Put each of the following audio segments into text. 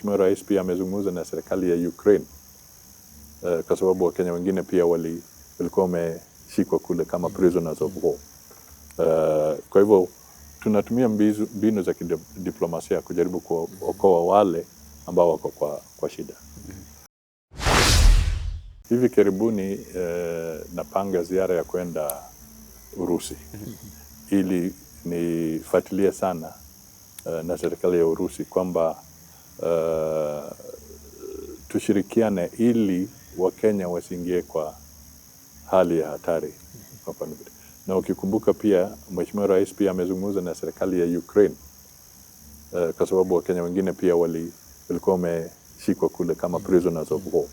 Mheshimiwa Rais pia amezungumza na serikali ya Ukraine kwa sababu Wakenya wengine pia walikuwa wameshikwa kule kama prisoners of war. Kwa hivyo tunatumia mbinu za kidiplomasia kujaribu kuokoa wale ambao wako kwa shida. Hivi karibuni napanga ziara ya kwenda Urusi ili nifuatilie sana na serikali ya Urusi kwamba tushirikiane ili Wakenya wasiingie kwa hali ya hatari. Na ukikumbuka pia Mheshimiwa Rais pia amezungumza na serikali ya Ukraine kwa sababu Wakenya wengine pia walikuwa wameshikwa kule kama prisoners of war.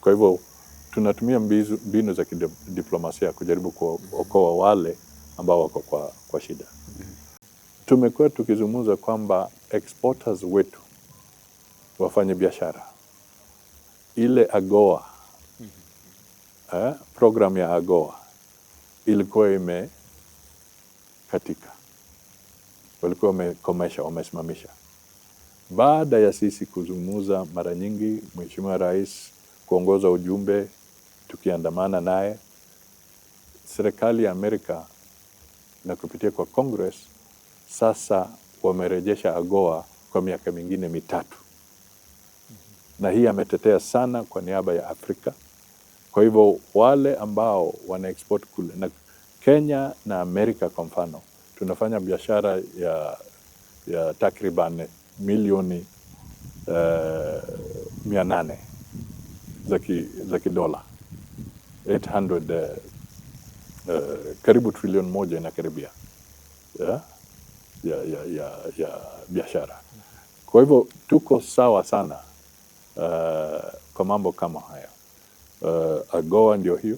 Kwa hivyo tunatumia mbinu za kidiplomasia kujaribu kuokoa wale ambao wako kwa shida. Tumekuwa tukizungumza kwamba exporters wetu wafanye biashara. Ile AGOA, program ya AGOA ilikuwa imekatika. Walikuwa wamesimamisha. Baada ya sisi kuzungumza mara nyingi, Mheshimiwa Rais kuongoza ujumbe tukiandamana naye, serikali ya Amerika na kupitia kwa Congress sasa wamerejesha AGOA kwa miaka mingine 3. Na hii ametetea sana kwa niaba ya Afrika. Kwa hivyo wale ambao wana export kule na Kenya na Amerika kwa mfano, tunafanya biashara ya takriban milioni 800 za kidola. 800 karibu trilioni 1 inakaribia ya biashara. Kwa hivyo tuko sawa sana kwa mambo kama haya. AGOA ndio hiyo.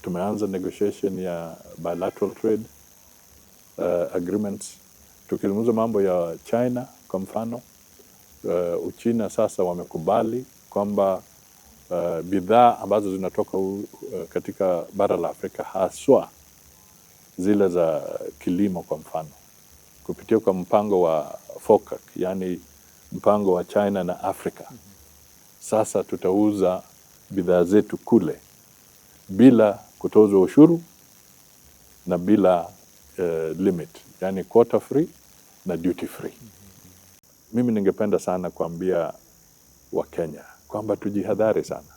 Tumeanza negotiation ya bilateral trade agreements. Tukizungumza mambo ya China kwa mfano, Uchina sasa wamekubali kwamba bidhaa ambazo zinatoka katika bara la Afrika haswa zile za kilimo kwa mfano, kupitia kwa mpango wa FOCAC, yani mpango wa China na Afrika. Sasa tutauza bidhaa zetu kule bila kutozwa ushuru na bila limit, yani quota free na duty free. Mimi ningependa sana kuambia Wakenya kwamba tujihadhari sana.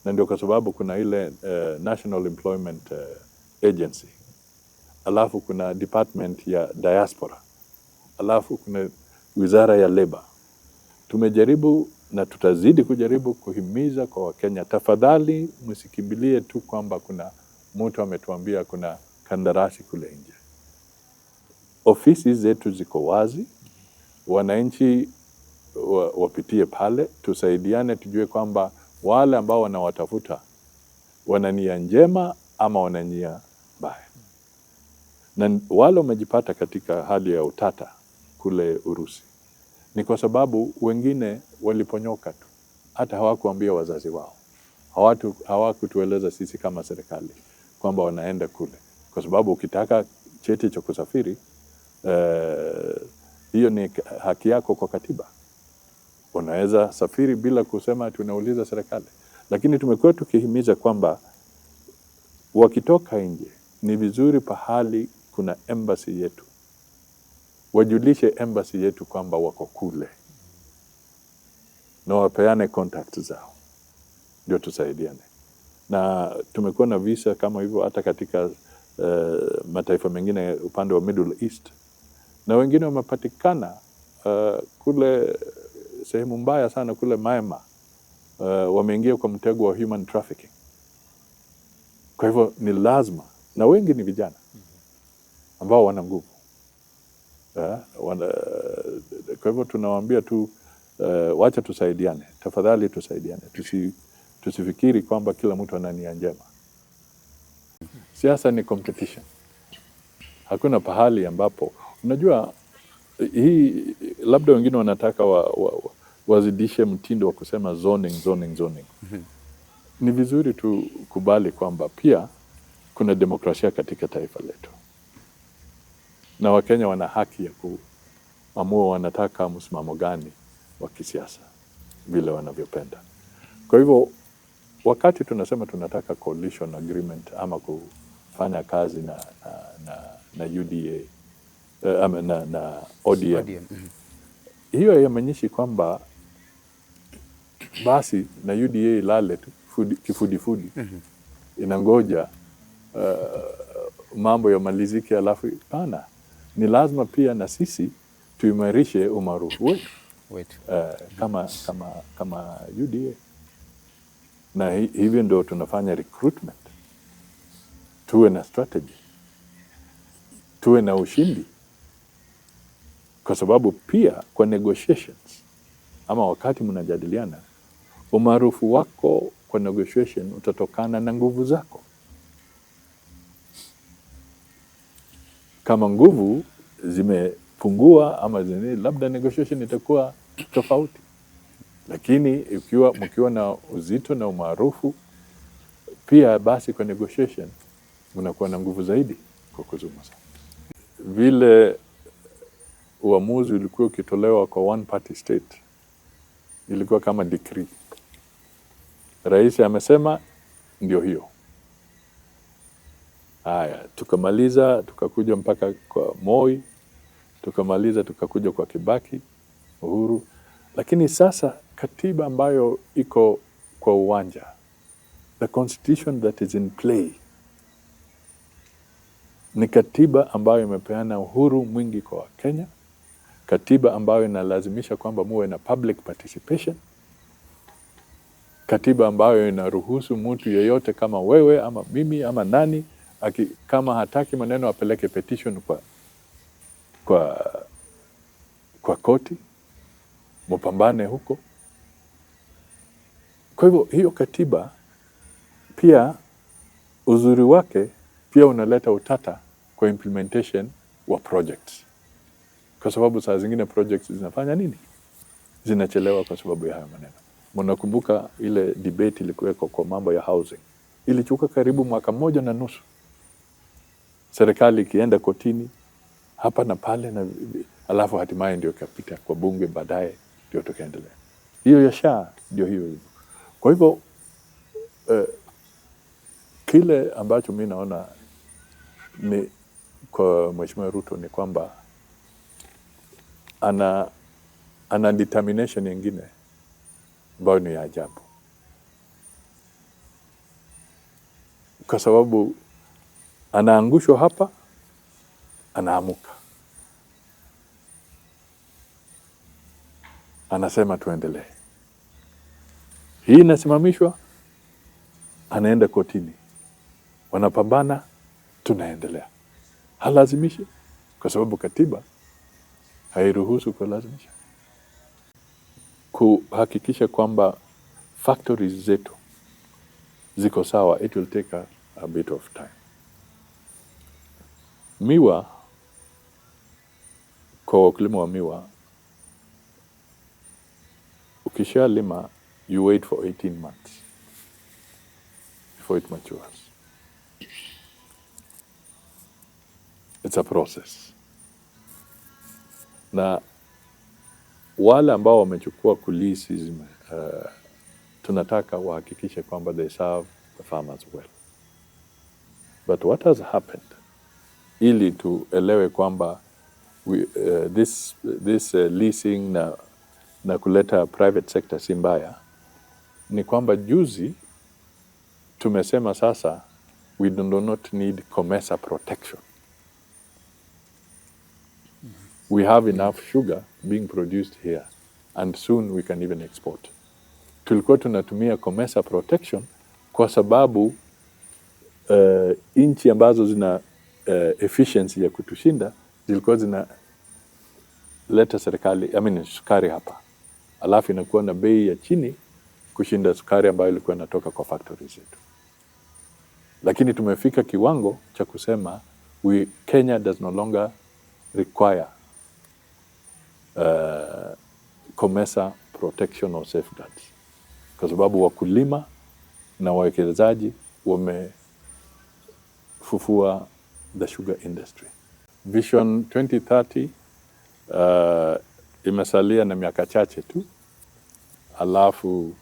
Na ndio kwa sababu kuna ile National Employment Agency. Alafu kuna Department ya Diaspora. Alafu kuna Wizara ya Labor. Tumejaribu na tutazidi kujaribu kuhimiza kwa Wakenya, tafadhali msikimbilie tu kwamba kuna mtu ametuambia kuna kandarasi kule nje. Ofisi zetu ziko wazi, wananchi wapitie pale, tusaidiane tujue kwamba wale ambao wanawatafuta wana nia njema ama wana nia mbaya. Na wale wamejipata katika hali ya utata kule Urusi ni kwa sababu wengine waliponyoka tu, hata hawakuambia wazazi wao, hawakutueleza sisi kama serikali kwamba wanaenda kule. Kwa sababu ukitaka cheti cha kusafiri, hiyo ni haki yako kwa katiba. Unaweza safiri bila kusema tunauliza serikali. Lakini tumekuwa tukihimiza kwamba wakitoka nje ni vizuri pahali kuna embassy yetu, wajulishe embassy yetu kwamba wako kule na wapeane contact zao, ndio tusaidiane. Na tumekuwa na visa kama hivyo hata katika mataifa mengine upande wa Middle East, na wengine wamepatikana kule sehemu mbaya sana kule Myanmar, wameingia kwa mtego wa human trafficking. Kwa hivyo ni lazima, na wengi ni vijana ambao wana nguvu. Kwa hivyo tunawaambia tu wacha tusaidiane, tafadhali tusaidiane. Tusifikiri kwamba kila mtu ana nia njema. Siasa ni competition. Hakuna pahali ambapo unajua hii, labda wengine wanataka wazidishe mtindo wa kusema zoning. Ni vizuri tu kubali kwamba pia kuna demokrasia katika taifa letu. na Wakenya wana haki ya kuamua wanataka msimamo gani wa kisiasa vile wanavyopenda. Kwa hivyo wakati tunasema tunataka coalition agreement ama kufanya kazi na UDA ama na ODM. Hiyo haimaanishi kwamba basi na UDA ilale tu kifudifudi inangoja mambo yamalizike alafu pana. Ni lazima pia na sisi tuimarishe umaarufu wetu kama UDA, na hivyo ndio tunafanya recruitment, tuwe na strategy, tuwe na ushindi, kwa sababu pia kwa negotiations ama wakati mnajadiliana, umaarufu wako kwa negotiation utatokana na nguvu zako. Kama nguvu zimepungua ama labda negotiation itakuwa tofauti, lakini mkiwa na uzito na umaarufu pia, basi kwa negotiation unakuwa na nguvu zaidi kwa kuzungumza. Vile uamuzi ulikuwa ukitolewa kwa one party state, ilikuwa kama decree. Rais amesema ndio hiyo. Haya, tukamaliza, tukakuja mpaka kwa Moi, tukamaliza, tukakuja kwa Kibaki, Uhuru. Lakini sasa katiba ambayo iko kwa uwanja, the constitution that is in play, ni katiba ambayo imepeana uhuru mwingi kwa Kenya, katiba ambayo inalazimisha kwamba muwe na public participation, katiba ambayo inaruhusu mtu yeyote kama wewe ama mimi ama nani, kama hataki maneno apeleke petition kwa koti, mpambane huko. Kwa hivyo hiyo katiba pia uzuri wake pia unaleta utata kwa implementation wa projects, kwa sababu saa zingine projects zinafanya nini? Zinachelewa kwa sababu ya haya maneno. Mnakumbuka ile debate ilikuweko kwa mambo ya housing, ilichukua karibu 1.5 mwaka, serikali ikienda kotini hapa na pale, na alafu hatimaye ndio ikapita kwa bunge, baadaye ndio tukaendelea. Hiyo ya SHA ndio hiyo. Kwa hivyo kile ambacho mimi naona ni kwa Mheshimiwa Ruto ni kwamba ana determination nyingine ambayo ni ya ajabu, kwa sababu anaangushwa hapa, anaamuka, anasema tuendelee. Hii inasimamishwa, anaenda kotini, wanapambana, tunaendelea. Halazimishi, kwa sababu katiba hairuhusu kulazimisha. Kuhakikisha kwamba factories zetu ziko sawa, it will take a bit of time. Miwa, kwa wakulima wa miwa, ukisha lima, you wait for 18 months before it matures. It's a process. Na wale ambao wamechukua kulisi, tunataka wahakikishe kwamba they serve the farmers well. But what has happened, ili tuelewe kwamba this leasing na kuleta private sector si mbaya, ni kwamba juzi tumesema sasa we do not need COMESA protection. We have enough sugar being produced here, and soon we can even export. Tulikuwa tunatumia COMESA protection kwa sababu nchi ambazo zina efficiency ya kutushinda zilikuwa zina leta sukari hapa, alafu inakuwa na bei ya chini kushinda sukari ambayo ilikuwa inatoka kwa factories zetu. Lakini tumefika kiwango cha kusema Kenya does no longer require COMESA protection or safeguards, kwa sababu wakulima na wawekezaji wamefufua the sugar industry. Vision 2030 imesalia na miaka chache tu, alafu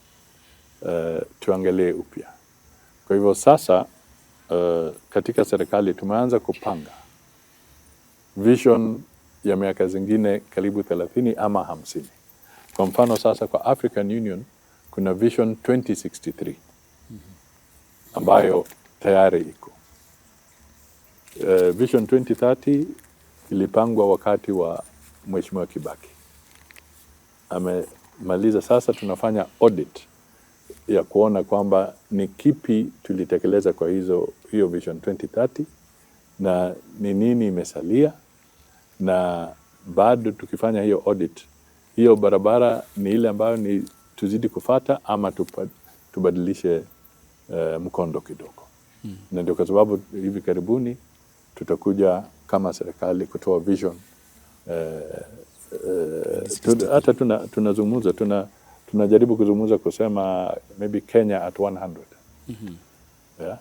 tuangalie upya. Kwa hivyo sasa katika serikali tumeanza kupanga vision ya miaka zingine karibu 30 ama 50. Kwa mfano sasa kwa African Union kuna Vision 2063 ambayo tayari iko. Vision 2030 ilipangwa wakati wa Mheshimiwa Kibaki. Amemaliza, sasa tunafanya audit ya kuona kwamba ni kipi tulitekeleza kwa hiyo Vision 2030 na ni nini imesalia, na bado tukifanya hiyo audit, hiyo barabara ni ile ambayo ni tuzidi kufata ama tubadilishe mkondo kidogo. Na ndio kwa sababu hivi karibuni tutakuja kama serikali kutoa vision hata tunazungumza tunajaribu kuzungumza kusema maybe Kenya at 100. Yeah?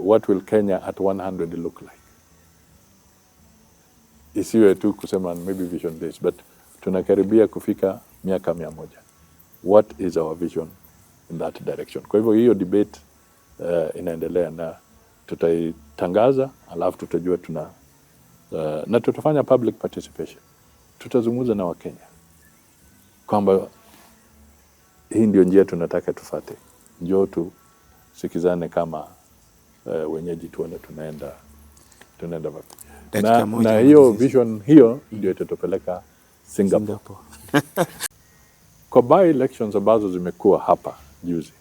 What will Kenya at 100 look like? Isiwe tu kusema maybe vision days, but tunakaribia kufika miaka 100. What is our vision in that direction? Kwa hivyo hiyo debate inaendelea na tutaitangaza, alafu tutajua na tutafanya public participation. Tutazungumza na Wakenya kwamba hii ndio njia tunataka tufate. Njoo tusikizane kama wenyeji, tuone tunaenda wapi. Na hiyo vision hiyo ndio itatupeleka Singapore. Kwa by elections ambazo zimekuwa hapa juzi,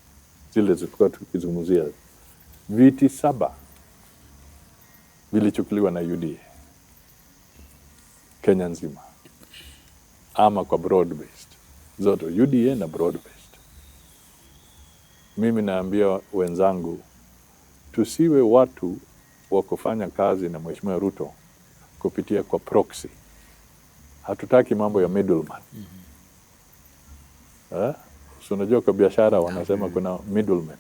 zile zilikuwa tukizungumzia, viti 7 vilichukuliwa na UDA Kenya nzima, ama kwa broad based zote, UDA na broad based. Mimi naambia wenzangu tusiwe watu wa kufanya kazi na Mheshimiwa Ruto kupitia kwa proxy. Hatutaki mambo ya middleman. So unajua kwa biashara wanasema kuna middleman.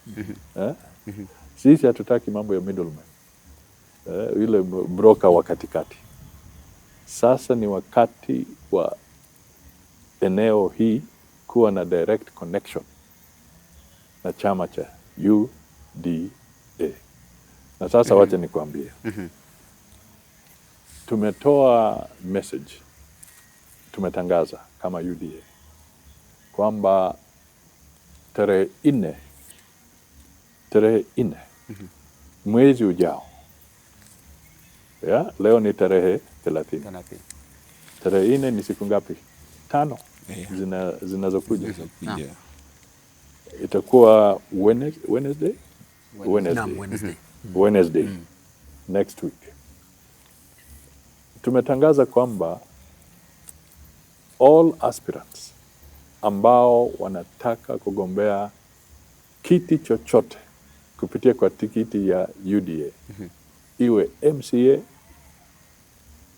Sisi hatutaki mambo ya middleman. Yule broker wa katikati. Sasa ni wakati wa eneo hii kuwa na direct connection na chama cha UDA. Na sasa wacha nikwambie. Tumetoa message, tumetangaza kama UDA kwamba tarehe 4 mwezi ujao, leo ni tarehe 30. Tarehe 4 ni siku ngapi? 5 zinazokuja. Itakuwa Wednesday. Next week. Tumetangaza kwamba all aspirants ambao wanataka kugombea kiti chochote kupitia kwa tikiti ya UDA, iwe MCA,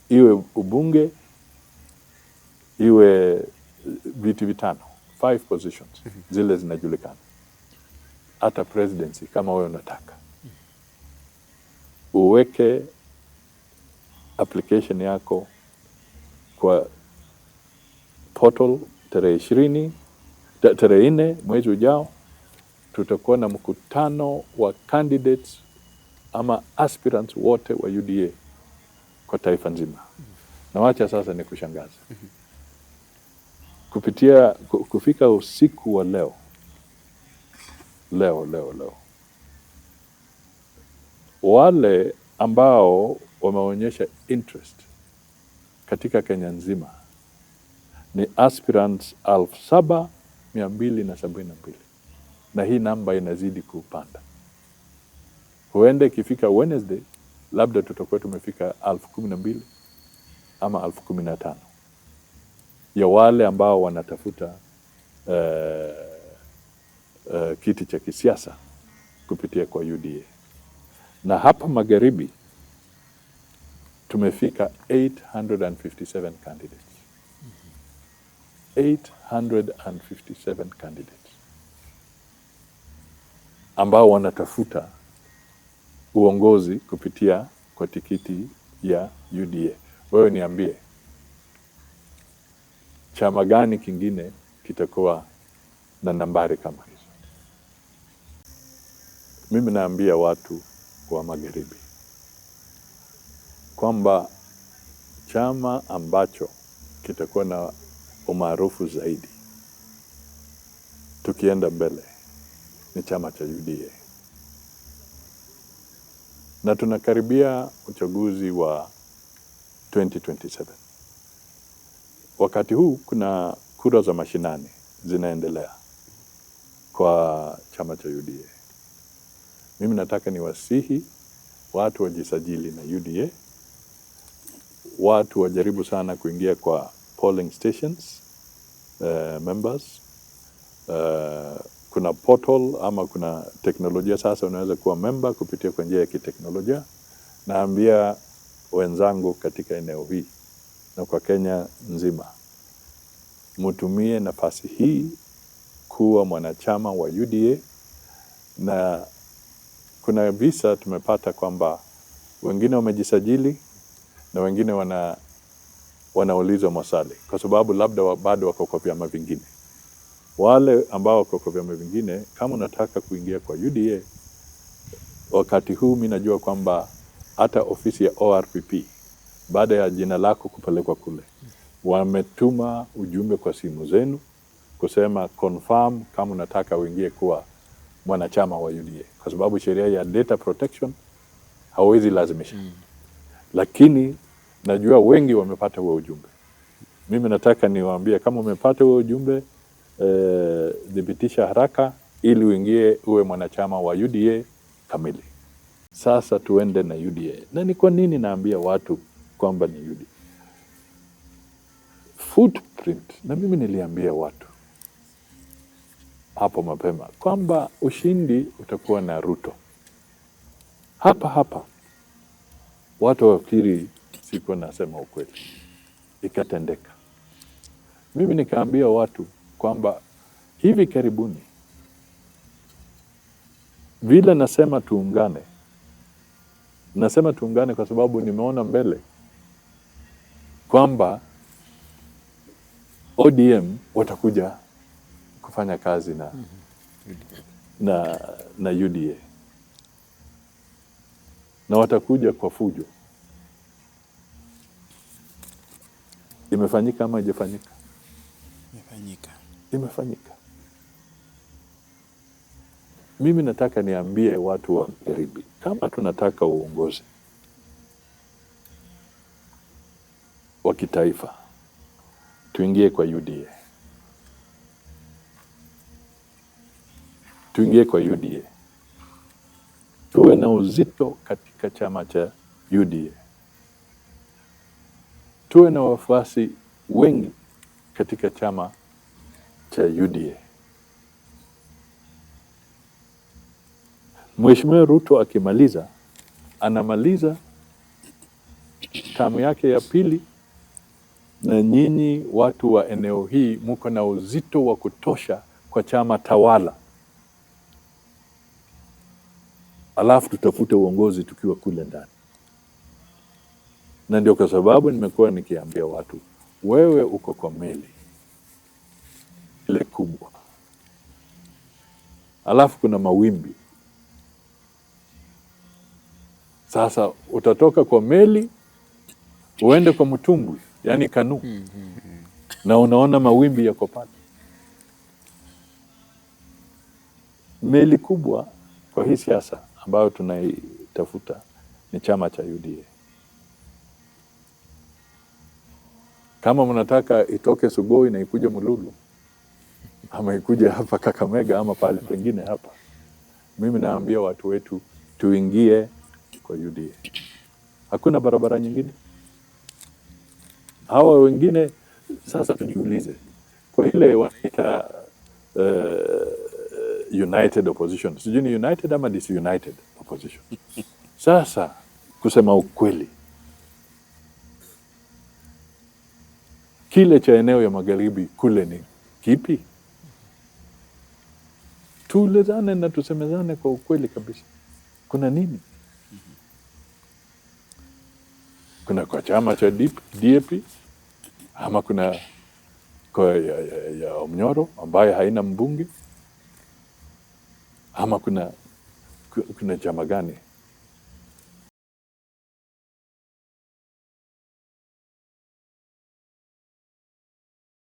iwe ubunge, iwe viti 5 positions, zile zinajulikana. Hata presidency kama wewe unataka, uweke application yako kwa portal tarehe 4 mwezi ujao. Tutakuwa na mkutano wa candidates ama aspirants wote wa UDA kwa taifa nzima. Na wacha sasa ni kushangaza. Kufika usiku wa leo. Wale ambao wameonyesha interest katika Kenya nzima ni aspirants 7,272. Na hii namba inazidi kupanda. Huenda ikifika Wednesday, labda tutakuwa tumefika 12,000 ama 15,000 ya wale ambao wanatafuta kiti cha kisiasa kupitia kwa UDA. Na hapa magharibi tumefika 857 candidates. 857 candidates ambao wanatafuta uongozi kupitia kwa tikiti ya UDA. Wewe niambie, chama gani kingine kitakuwa na nambari kama hizo? Mimi naambia watu wa magharibi kwamba chama ambacho kitakuwa na umaarufu zaidi tukienda mbele ni chama cha UDA, na tunakaribia uchaguzi wa 2027. Wakati huu kuna kura za mashinani zinaendelea kwa chama cha UDA. Mimi nataka niwasihi watu wajisajili na UDA, watu wajaribu sana kuingia kwa polling stations, members. Kuna portal ama kuna teknolojia sasa unaweza kuwa member kupitia kwa njia ya kiteknolojia. Naambia wenzangu katika eneo hii na kwa Kenya nzima, mutumie nafasi hii kuwa mwanachama wa UDA. Na kuna visa tumepata kwamba wengine wamejisajili na wengine wanaulizwa maswali kwa sababu labda bado wako kwa vyama vingine. Wale ambao wako kwa vyama vingine, kama unataka kuingia kwa UDA wakati huu, mimi najua kwamba hata ofisi ya ORPP baada ya jina lako kupelekwa kule, wametuma ujumbe kwa simu zenu kusema confirm kama unataka uingie kuwa mwanachama wa UDA, kwa sababu sheria ya data protection hawezi lazimisha. Lakini najua wengi wamepata huo ujumbe. Mimi nataka niwaambie, kama umepata huo ujumbe, dhibitisha haraka ili uingie uwe mwanachama wa UDA kamili. Sasa tuende na UDA. Na ni kwa nini naambia watu kwamba ni UDA? Footprint. Na mimi niliambia watu hapo mapema kwamba ushindi utakuwa na Ruto. Hapa watu wafikiri sikuwa nasema ukweli, ikatendeka. Mimi nikaambia watu kwamba hivi karibuni, vile nasema tuungane kwa sababu nimeona mbele kwamba ODM watakuja kufanya kazi na UDA na watakuja kwa fujo. Imefanyika ama haijafanyika? Imefanyika. Mimi nataka niambie watu wa magharibi, kama tunataka uongozi wa kitaifa, tuingie kwa UDA. Tuwe na uzito katika chama cha UDA. Tuwe na wafuasi wengi katika chama cha UDA. Mheshimiwa Ruto akimaliza, anamaliza tamu yake ya pili, na nyinyi watu wa eneo hii muko na uzito wa kutosha kwa chama tawala. Alafu tutafute uongozi tukiwa kule ndani. Na ndio kwa sababu nimekuwa nikiambia watu, wewe uko kwa meli ile kubwa, alafu kuna mawimbi. Sasa utatoka kwa meli uende kwa mtumbwi, yani kanu, na unaona mawimbi yako pale. Meli kubwa kwa hii siasa ambayo tunaitafuta ni chama cha UDA. Kama mnataka itoke Sugoi na ikuje Mululu, ama ikuje hapa Kakamega, ama pale pengine hapa, mimi naambia watu wetu tuingie kwa UDA. Hakuna barabara nyingine. Hawa wengine sasa tujiulize, kwa ile wanaita united opposition, sijui ni united ama disunited opposition. Sasa kusema ukweli, kile cha eneo ya magharibi kule ni kipi? Tuulizane na tusemezane kwa ukweli kabisa, kuna nini? kuna kwa chama cha DAP ama kuna kwa ya Omnyoro ambayo haina mbunge ama kuna chama gani?